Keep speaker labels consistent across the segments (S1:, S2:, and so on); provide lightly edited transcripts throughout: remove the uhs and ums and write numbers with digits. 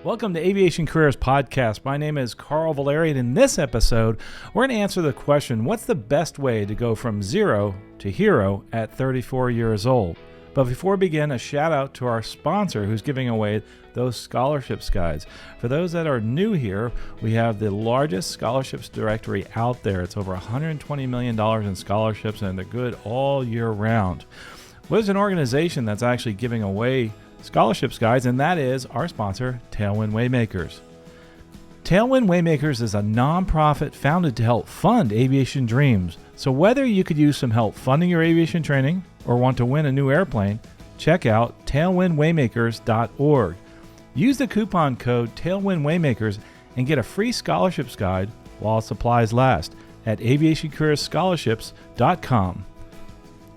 S1: Welcome to Aviation Careers Podcast. My name is Carl Valeri, and in this episode, we're going to answer the question, what's the best way to go from zero to hero at 34 years old? But before we begin, a shout out to our sponsor who's giving away those scholarships guides. For those that are new here, we have the largest scholarships directory out there. It's over $120 million in scholarships, and they're good all year round. Well, there's an organization that's actually giving away scholarships guides, and that is our sponsor, Tailwind Waymakers. Tailwind Waymakers is a nonprofit founded to help fund aviation dreams. So whether you could use some help funding your aviation training or want to win a new airplane, check out tailwindwaymakers.org. Use the coupon code TailwindWaymakers and get a free scholarships guide while supplies last at AviationCareersPodcast.com.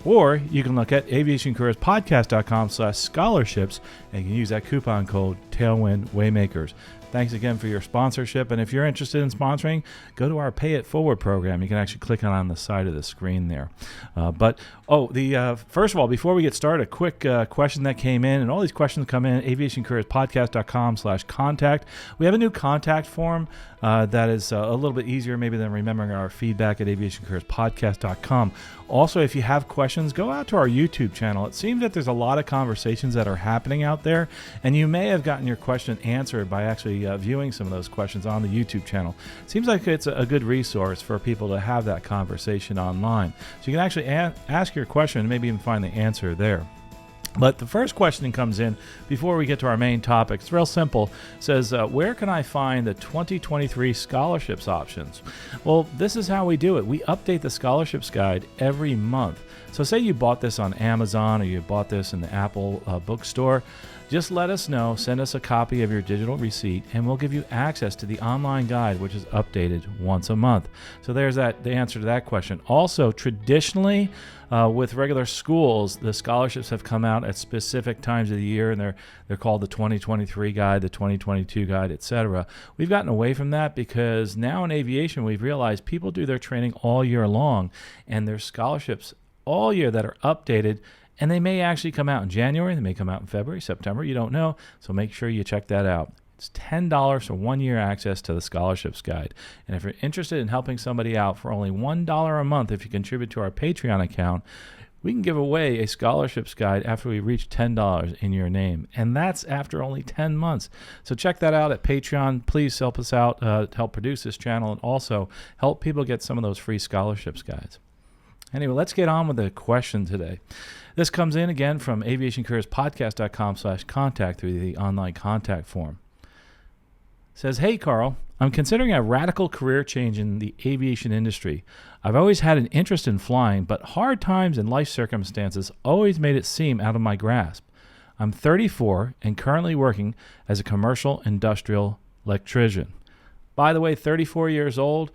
S1: Or you can look at AviationCareersPodcast.com/scholarships and you can use that coupon code Tailwind Waymakers. Thanks again for your sponsorship. And if you're interested in sponsoring, go to our Pay It Forward program. You can actually click on the side of the screen there. First of all, before we get started, a quick question that came in, and all these questions come in at AviationCareersPodcast.com/contact. We have a new contact form that is a little bit easier maybe than remembering our feedback at AviationCareersPodcast.com. Also, if you have questions, go out to our YouTube channel. It seems that there's a lot of conversations that are happening out there, and you may have gotten your question answered by actually viewing some of those questions on the YouTube channel. It seems like it's a good resource for people to have that conversation online. So you can actually ask your question and maybe even find the answer there. But the first question comes in before we get to our main topic. It's real simple. It says, where can I find the 2023 scholarships options? Well, this is how we do it. We update the scholarships guide every month. So say you bought this on Amazon or you bought this in the Apple bookstore. Just let us know, send us a copy of your digital receipt, and we'll give you access to the online guide, which is updated once a month. So there's the answer to that question. Also, traditionally, with regular schools, the scholarships have come out at specific times of the year, and they're called the 2023 guide, the 2022 guide, etc. We've gotten away from that because now in aviation, we've realized people do their training all year long, and there's scholarships all year that are updated. And they may actually come out in January, they may come out in February, September, you don't know. So make sure you check that out. It's $10 for 1 year access to the scholarships guide. And if you're interested in helping somebody out for only $1 a month, if you contribute to our Patreon account, we can give away a scholarships guide after we reach $10 in your name. And that's after only 10 months. So check that out at Patreon. Please help us out to help produce this channel and also help people get some of those free scholarships guides. Anyway, let's get on with the question today. This comes in again from AviationCareersPodcast.com/contact through the online contact form. It says, hey, Carl, I'm considering a radical career change in the aviation industry. I've always had an interest in flying, but hard times and life circumstances always made it seem out of my grasp. I'm 34 and currently working as a commercial industrial electrician. By the way, 34 years old,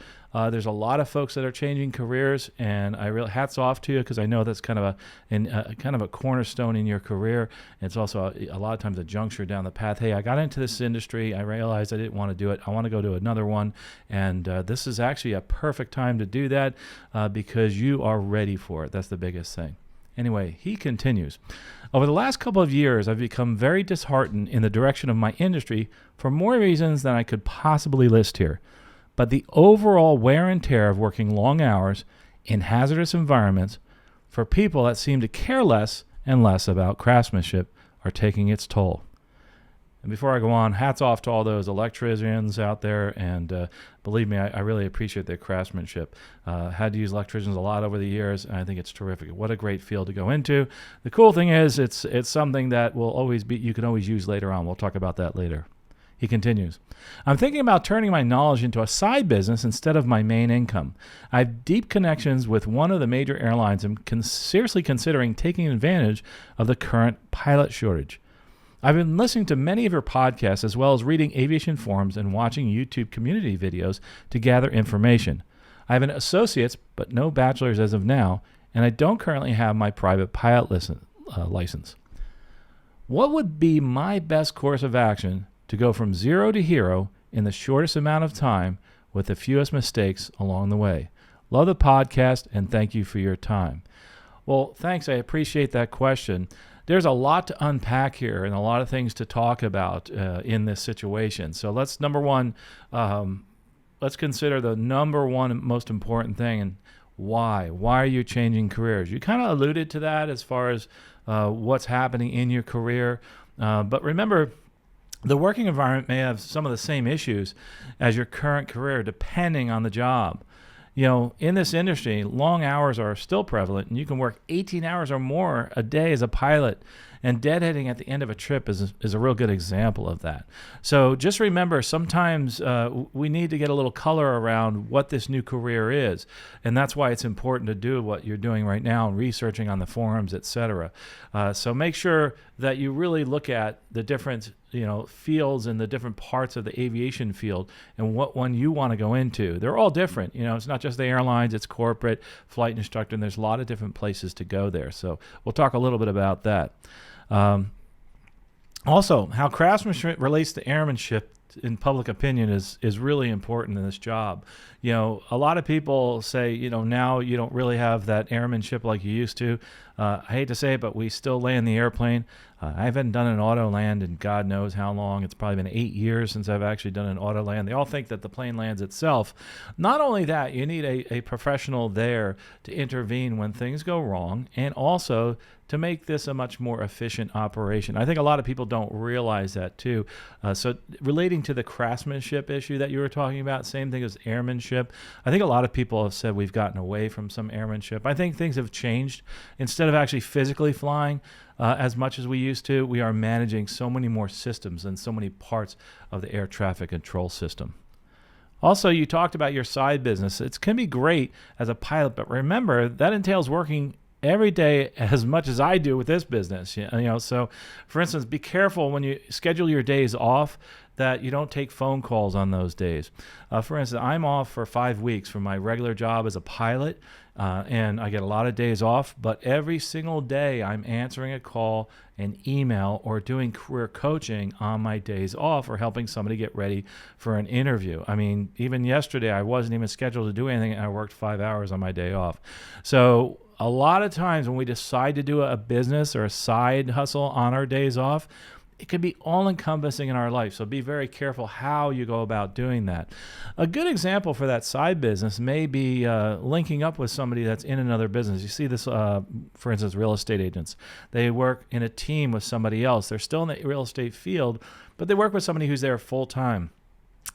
S1: there's a lot of folks that are changing careers, and I really hats off to you because I know that's kind of a cornerstone in your career. And it's also a lot of times a juncture down the path. Hey, I got into this industry. I realized I didn't want to do it. I want to go to another one. And this is actually a perfect time to do that because you are ready for it. That's the biggest thing. Anyway, he continues. Over the last couple of years, I've become very disheartened in the direction of my industry for more reasons than I could possibly list here. But the overall wear and tear of working long hours in hazardous environments for people that seem to care less and less about craftsmanship are taking its toll. And before I go on, hats off to all those electricians out there, and believe me, I really appreciate their craftsmanship. Had to use electricians a lot over the years, and I think it's terrific. What a great field to go into. The cool thing is it's something that will always be, you can always use later on. We'll talk about that later. He continues, I'm thinking about turning my knowledge into a side business instead of my main income. I have deep connections with one of the major airlines and seriously considering taking advantage of the current pilot shortage. I've been listening to many of your podcasts as well as reading aviation forums and watching YouTube community videos to gather information. I have an associate's but no bachelor's as of now, and I don't currently have my private pilot license. What would be my best course of action to go from zero to hero in the shortest amount of time with the fewest mistakes along the way? Love the podcast and thank you for your time. Well, thanks. I appreciate that question. there's a lot to unpack here and a lot of things to talk about in this situation. So let's, number one, let's consider the number one most important thing, and why. Why are you changing careers? You kind of alluded to that as far as what's happening in your career. But remember, the working environment may have some of the same issues as your current career, depending on the job. In this industry, long hours are still prevalent, and you can work 18 hours or more a day as a pilot. And deadheading at the end of a trip is a real good example of that. So just remember, sometimes we need to get a little color around what this new career is. And that's why it's important to do what you're doing right now, researching on the forums, etc. So make sure that you really look at the different fields and the different parts of the aviation field and what one you want to go into. They're all different. It's not just the airlines, it's corporate, flight instructor, and there's a lot of different places to go there. So we'll talk a little bit about that. Also, how craftsmanship relates to airmanship in public opinion is really important in this job. A lot of people say, now you don't really have that airmanship like you used to. I hate to say it, but we still land the airplane. I haven't done an auto land in God knows how long. It's probably been 8 years since I've actually done an auto land. They all think that the plane lands itself. Not only that, you need a professional there to intervene when things go wrong, and also to make this a much more efficient operation. I think a lot of people don't realize that too. So relating to the craftsmanship issue that you were talking about, same thing as airmanship. I think a lot of people have said we've gotten away from some airmanship. I think things have changed. Instead of actually physically flying as much as we used to, we are managing so many more systems and so many parts of the air traffic control system. Also, you talked about your side business. It can be great as a pilot, but remember, that entails working every day as much as I do with this business. So for instance, be careful when you schedule your days off that you don't take phone calls on those days. For instance, I'm off for 5 weeks from my regular job as a pilot, and I get a lot of days off, but every single day I'm answering a call, an email, or doing career coaching on my days off, or helping somebody get ready for an interview. I mean, even yesterday I wasn't even scheduled to do anything, and I worked 5 hours on my day off. So a lot of times when we decide to do a business or a side hustle on our days off, it could be all-encompassing in our life. So be very careful how you go about doing that. A good example for that side business may be linking up with somebody that's in another business. You see this, for instance, real estate agents. They work in a team with somebody else. They're still in the real estate field, but they work with somebody who's there full-time.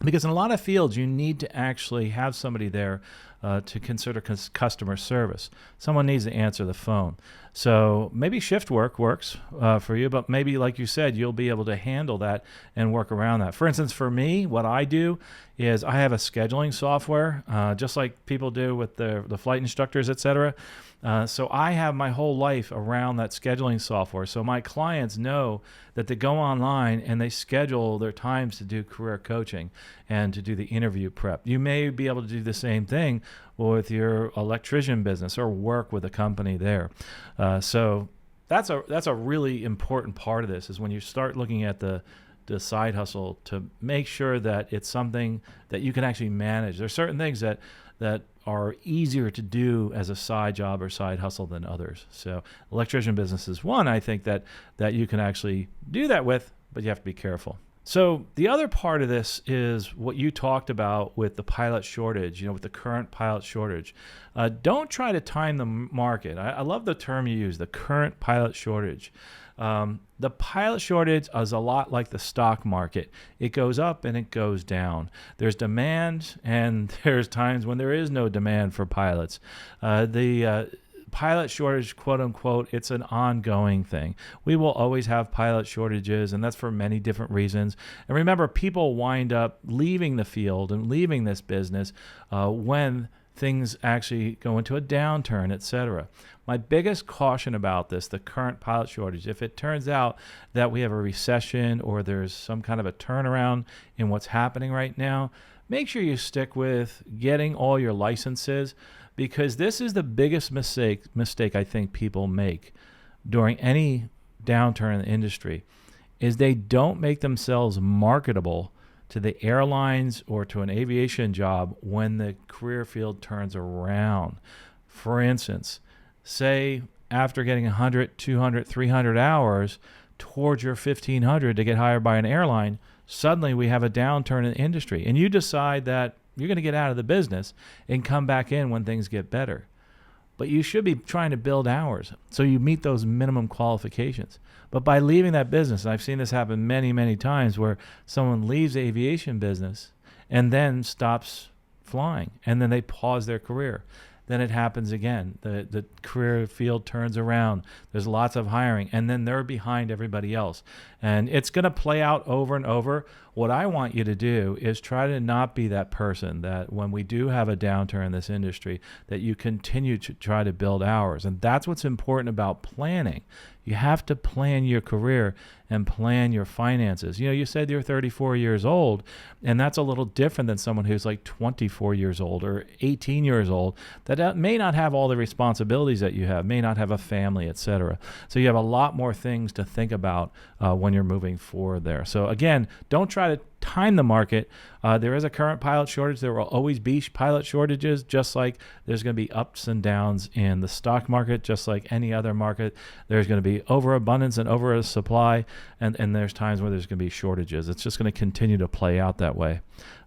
S1: Because in a lot of fields, you need to actually have somebody there to consider customer service. Someone needs to answer the phone. So maybe shift work works for you, but maybe, like you said, you'll be able to handle that and work around that. For instance, for me, what I do is I have a scheduling software, just like people do with the flight instructors, etc. So I have my whole life around that scheduling software. So my clients know that they go online and they schedule their times to do career coaching and to do the interview prep. You may be able to do the same thing with your electrician business or work with a company there. So that's a really important part of this, is when you start looking at the side hustle, to make sure that it's something that you can actually manage. There's certain things that are easier to do as a side job or side hustle than others. So electrician business is one, I think, that you can actually do that with, but you have to be careful. So the other part of this is what you talked about with the pilot shortage, with the current pilot shortage. Don't try to time the market. I love the term you use, the current pilot shortage. The pilot shortage is a lot like the stock market. It goes up and it goes down. There's demand, and there's times when there is no demand for pilots. The pilot shortage, quote unquote, it's an ongoing thing. We will always have pilot shortages, and that's for many different reasons. And remember, people wind up leaving the field and leaving this business when things actually go into a downturn, etc. My biggest caution about this, the current pilot shortage, if it turns out that we have a recession or there's some kind of a turnaround in what's happening right now, make sure you stick with getting all your licenses, because this is the biggest mistake I think people make during any downturn in the industry, is they don't make themselves marketable to the airlines or to an aviation job when the career field turns around. For instance, say after getting 100, 200, 300 hours towards your 1,500 to get hired by an airline, suddenly we have a downturn in the industry. And you decide that you're going to get out of the business and come back in when things get better. But you should be trying to build hours so you meet those minimum qualifications. But by leaving that business, and I've seen this happen many, many times where someone leaves the aviation business and then stops flying, and then they pause their career. Then it happens again. The career field turns around. There's lots of hiring, and then they're behind everybody else. And it's going to play out over and over. What I want you to do is try to not be that person that when we do have a downturn in this industry, that you continue to try to build hours. And that's what's important about planning. You have to plan your career and plan your finances. You know, you said you're 34 years old, and that's a little different than someone who's like 24 years old or 18 years old that may not have all the responsibilities that you have, may not have a family, etc. So you have a lot more things to think about when you're moving forward there. So again, don't try to time the market. There is a current pilot shortage. There will always be pilot shortages, just like there's going to be ups and downs in the stock market, just like any other market. There's going to be overabundance and oversupply, and there's times where there's going to be shortages. It's just going to continue to play out that way.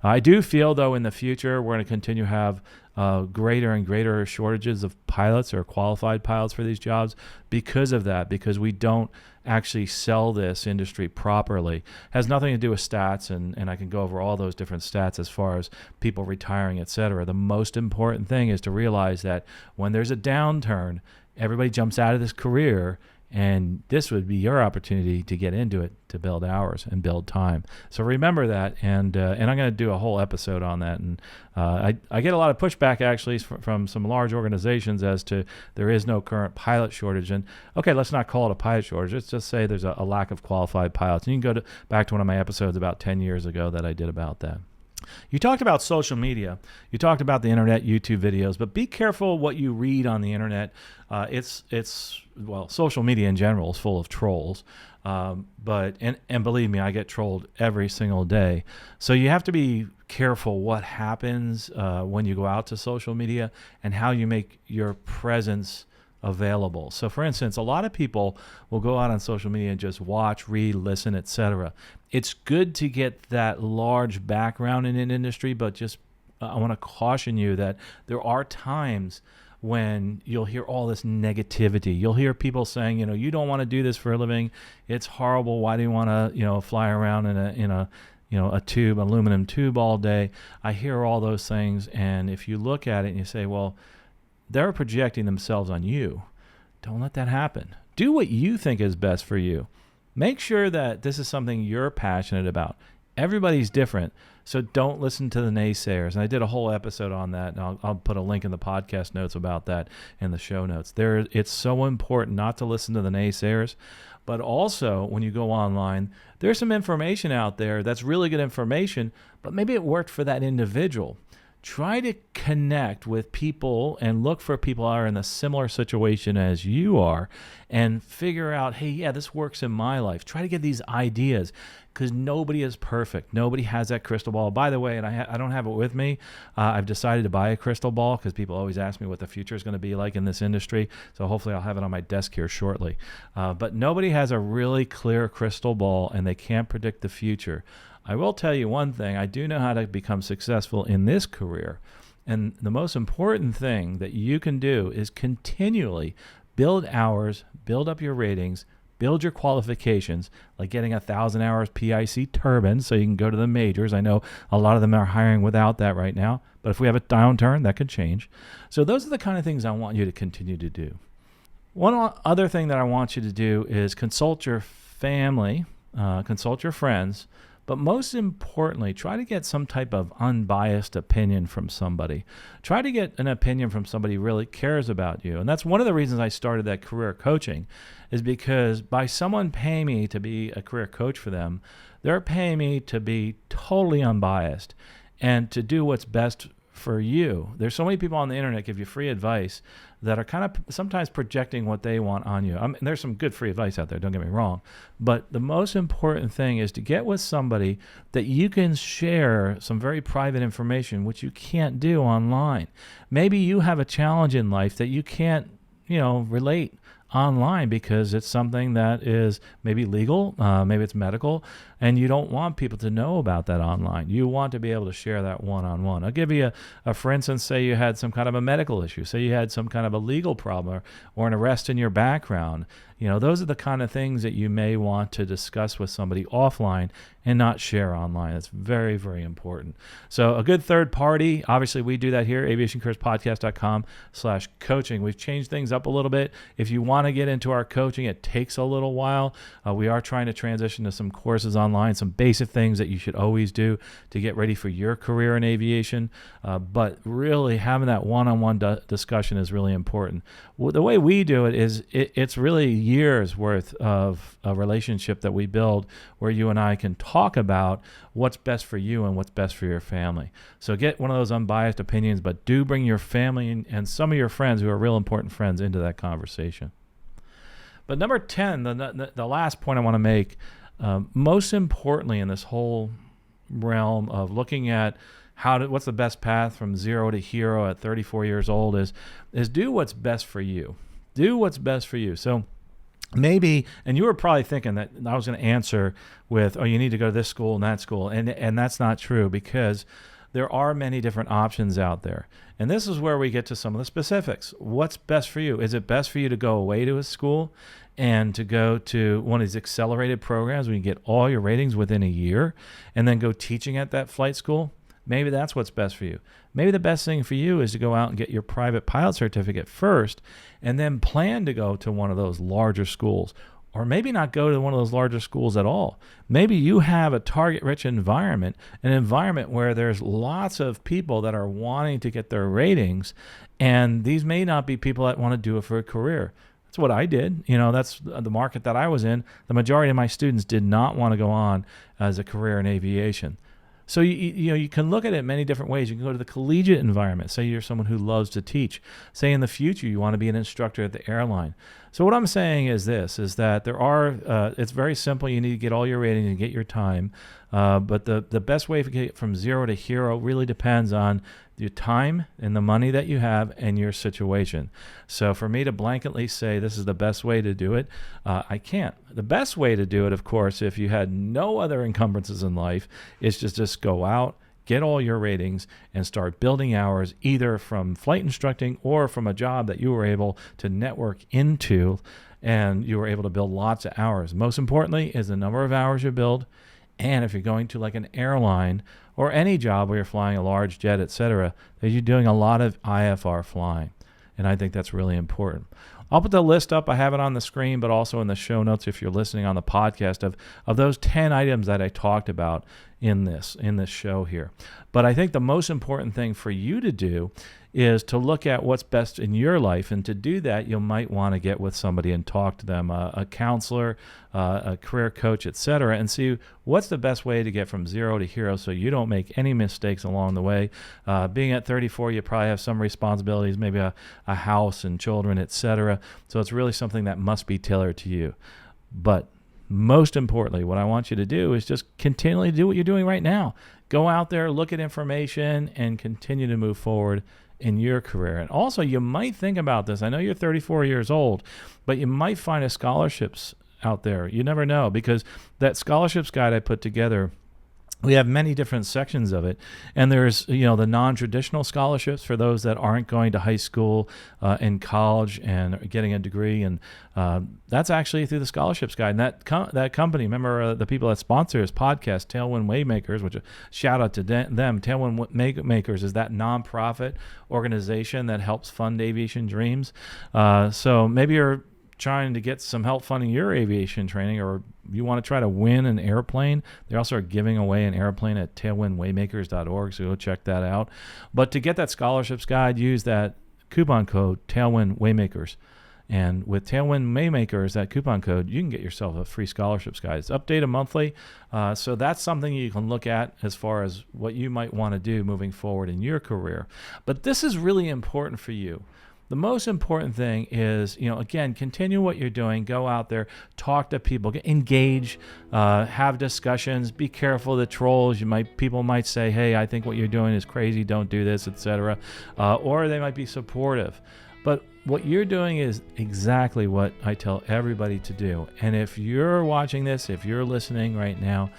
S1: I do feel, though, in the future, we're going to continue to have greater and greater shortages of pilots or qualified pilots for these jobs because of that, because we don't actually sell this industry properly. It has nothing to do with stats, and I can go over all those different stats as far as people retiring, et cetera. The most important thing is to realize that when there's a downturn, everybody jumps out of this career, and this would be your opportunity to get into it, to build hours and build time. So remember that, and I'm going to do a whole episode on that. And I get a lot of pushback actually from some large organizations as to there is no current pilot shortage. And okay, let's not call it a pilot shortage. Let's just say there's a lack of qualified pilots. And you can go back to one of my episodes about 10 years ago that I did about that. You talked about social media. You talked about the internet, YouTube videos, but be careful what you read on the internet. Well, social media in general is full of trolls. But believe me, I get trolled every single day. So you have to be careful what happens when you go out to social media and how you make your presence available. So for instance, a lot of people will go out on social media and just watch, read, listen, etc. It's good to get that large background in an industry, but just I want to caution you that there are times when you'll hear all this negativity. You'll hear people saying, you don't want to do this for a living. It's horrible. Why do you want to, fly around in a aluminum tube all day? I hear all those things, and if you look at it and you say, well, they're projecting themselves on you. Don't let that happen. Do what you think is best for you. Make sure that this is something you're passionate about. Everybody's different, so don't listen to the naysayers. And I did a whole episode on that, and I'll put a link in the podcast notes about that in the show notes. It's so important not to listen to the naysayers, but also when you go online, there's some information out there that's really good information, but maybe it worked for that individual. Try to connect with people and look for people who are in a similar situation as you are and figure out, hey, yeah, this works in my life. Try to get these ideas because nobody is perfect. Nobody has that crystal ball. By the way, and I don't have it with me, I've decided to buy a crystal ball because people always ask me what the future is going to be like in this industry. So hopefully I'll have it on my desk here shortly. But nobody has a really clear crystal ball and they can't predict the future. I will tell you one thing. I do know how to become successful in this career. And the most important thing that you can do is continually build hours, build up your ratings, build your qualifications, like getting 1,000 hours PIC turbine so you can go to the majors. I know a lot of them are hiring without that right now, but if we have a downturn, that could change. So those are the kind of things I want you to continue to do. One other thing that I want you to do is consult your family, consult your friends, but most importantly, try to get some type of unbiased opinion from somebody. Try to get an opinion from somebody who really cares about you. And that's one of the reasons I started that career coaching, is because by someone paying me to be a career coach for them, they're paying me to be totally unbiased and to do what's best for you. There's so many people on the internet give you free advice that are kind of sometimes projecting what they want on you. There's some good free advice out there, don't get me wrong. But the most important thing is to get with somebody that you can share some very private information, which you can't do online. Maybe you have a challenge in life that you can't, relate online because it's something that is maybe legal, maybe it's medical, and you don't want people to know about that online. You want to be able to share that one-on-one. I'll give you for instance, say you had some kind of a medical issue, say you had some kind of a legal problem or an arrest in your background. Those are the kind of things that you may want to discuss with somebody offline and not share online. It's very, very important. So a good third party, obviously we do that here, AviationCareersPodcast.com/coaching. We've changed things up a little bit. If you want to get into our coaching, it takes a little while. We are trying to transition to some courses online, some basic things that you should always do to get ready for your career in aviation. But really having that one-on-one discussion is really important. The way we do it is it's really years worth of a relationship that we build where you and I can talk about what's best for you and what's best for your family. So get one of those unbiased opinions, but do bring your family and some of your friends who are real important friends into that conversation. But number 10, the last point I want to make, most importantly in this whole realm of looking at what's the best path from zero to hero at 34 years old is do what's best for you. Do what's best for you. So maybe, and you were probably thinking that I was going to answer with, you need to go to this school and that school. And that's not true, because there are many different options out there. And this is where we get to some of the specifics. What's best for you? Is it best for you to go away to a school and to go to one of these accelerated programs where you get all your ratings within a year and then go teaching at that flight school? Maybe that's what's best for you. Maybe the best thing for you is to go out and get your private pilot certificate first and then plan to go to one of those larger schools. Or maybe not go to one of those larger schools at all. Maybe you have a target-rich environment, an environment where there's lots of people that are wanting to get their ratings, and these may not be people that want to do it for a career. That's what I did. That's the market that I was in. The majority of my students did not want to go on as a career in aviation. So you can look at it many different ways. You can go to the collegiate environment. Say you're someone who loves to teach. Say in the future you want to be an instructor at the airline. So what I'm saying is that there are, it's very simple. You need to get all your ratings and get your time. But the best way to get from zero to hero really depends on your time and the money that you have and your situation. So for me to blanketly say this is the best way to do it, I can't. The best way to do it, of course, if you had no other encumbrances in life, is just go out, get all your ratings, and start building hours either from flight instructing or from a job that you were able to network into, and you were able to build lots of hours. Most importantly is the number of hours you build. And if you're going to like an airline or any job where you're flying a large jet, etc., that you're doing a lot of IFR flying. And I think that's really important. I'll put the list up. I have it on the screen, but also in the show notes if you're listening on the podcast of those 10 items that I talked about in this show here. But I think the most important thing for you to do is to look at what's best in your life. And to do that, you might want to get with somebody and talk to them, a counselor, a career coach, etc., and see what's the best way to get from zero to hero so you don't make any mistakes along the way. Being at 34, you probably have some responsibilities, maybe a house and children, etc. So it's really something that must be tailored to you. But most importantly, what I want you to do is just continually do what you're doing right now. Go out there, look at information, and continue to move forward in your career. And also, you might think about this. I know you're 34 years old, but you might find a scholarships out there. You never know, because that scholarships guide I put together, we have many different sections of it. And there's, the non-traditional scholarships for those that aren't going to high school and college and getting a degree. And that's actually through the scholarships guide. And that company, remember the people that sponsor this podcast, Tailwind Waymakers, which shout out to them. Tailwind Waymakers is that nonprofit organization that helps fund aviation dreams. So maybe you're trying to get some help funding your aviation training, or you want to try to win an airplane. They also are giving away an airplane at tailwindwaymakers.org, so go check that out. But to get that scholarships guide, use that coupon code Tailwind Waymakers. And with Tailwind Waymakers, that coupon code, you can get yourself a free scholarships guide. It's updated monthly, so that's something you can look at as far as what you might want to do moving forward in your career. But this is really important for you. The most important thing is, again, continue what you're doing. Go out there, talk to people, engage, have discussions. Be careful of the trolls. People might say, "Hey, I think what you're doing is crazy. Don't do this," etc. Or they might be supportive. But what you're doing is exactly what I tell everybody to do. And if you're watching this, if you're listening right now,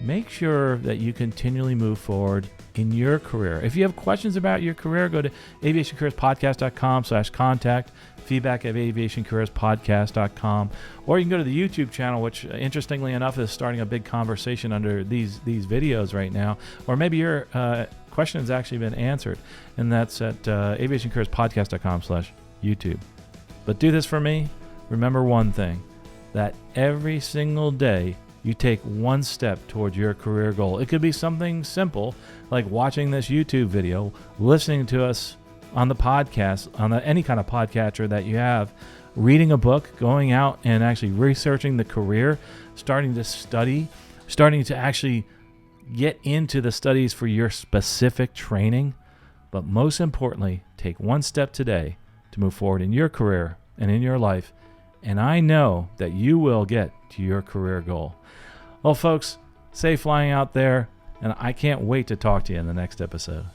S1: make sure that you continually move forward in your career. If you have questions about your career, go to AviationCareersPodcast.com/contact, feedback@AviationCareersPodcast.com, or you can go to the YouTube channel, which interestingly enough is starting a big conversation under these videos right now, or maybe your question has actually been answered, and that's at AviationCareersPodcast.com/YouTube. But do this for me. Remember one thing, that every single day you take one step towards your career goal. It could be something simple like watching this YouTube video, listening to us on the podcast, on any kind of podcatcher that you have, reading a book, going out and actually researching the career, starting to study, starting to actually get into the studies for your specific training. But most importantly, take one step today to move forward in your career and in your life. And I know that you will get to your career goal. Well, folks, safe flying out there, and I can't wait to talk to you in the next episode.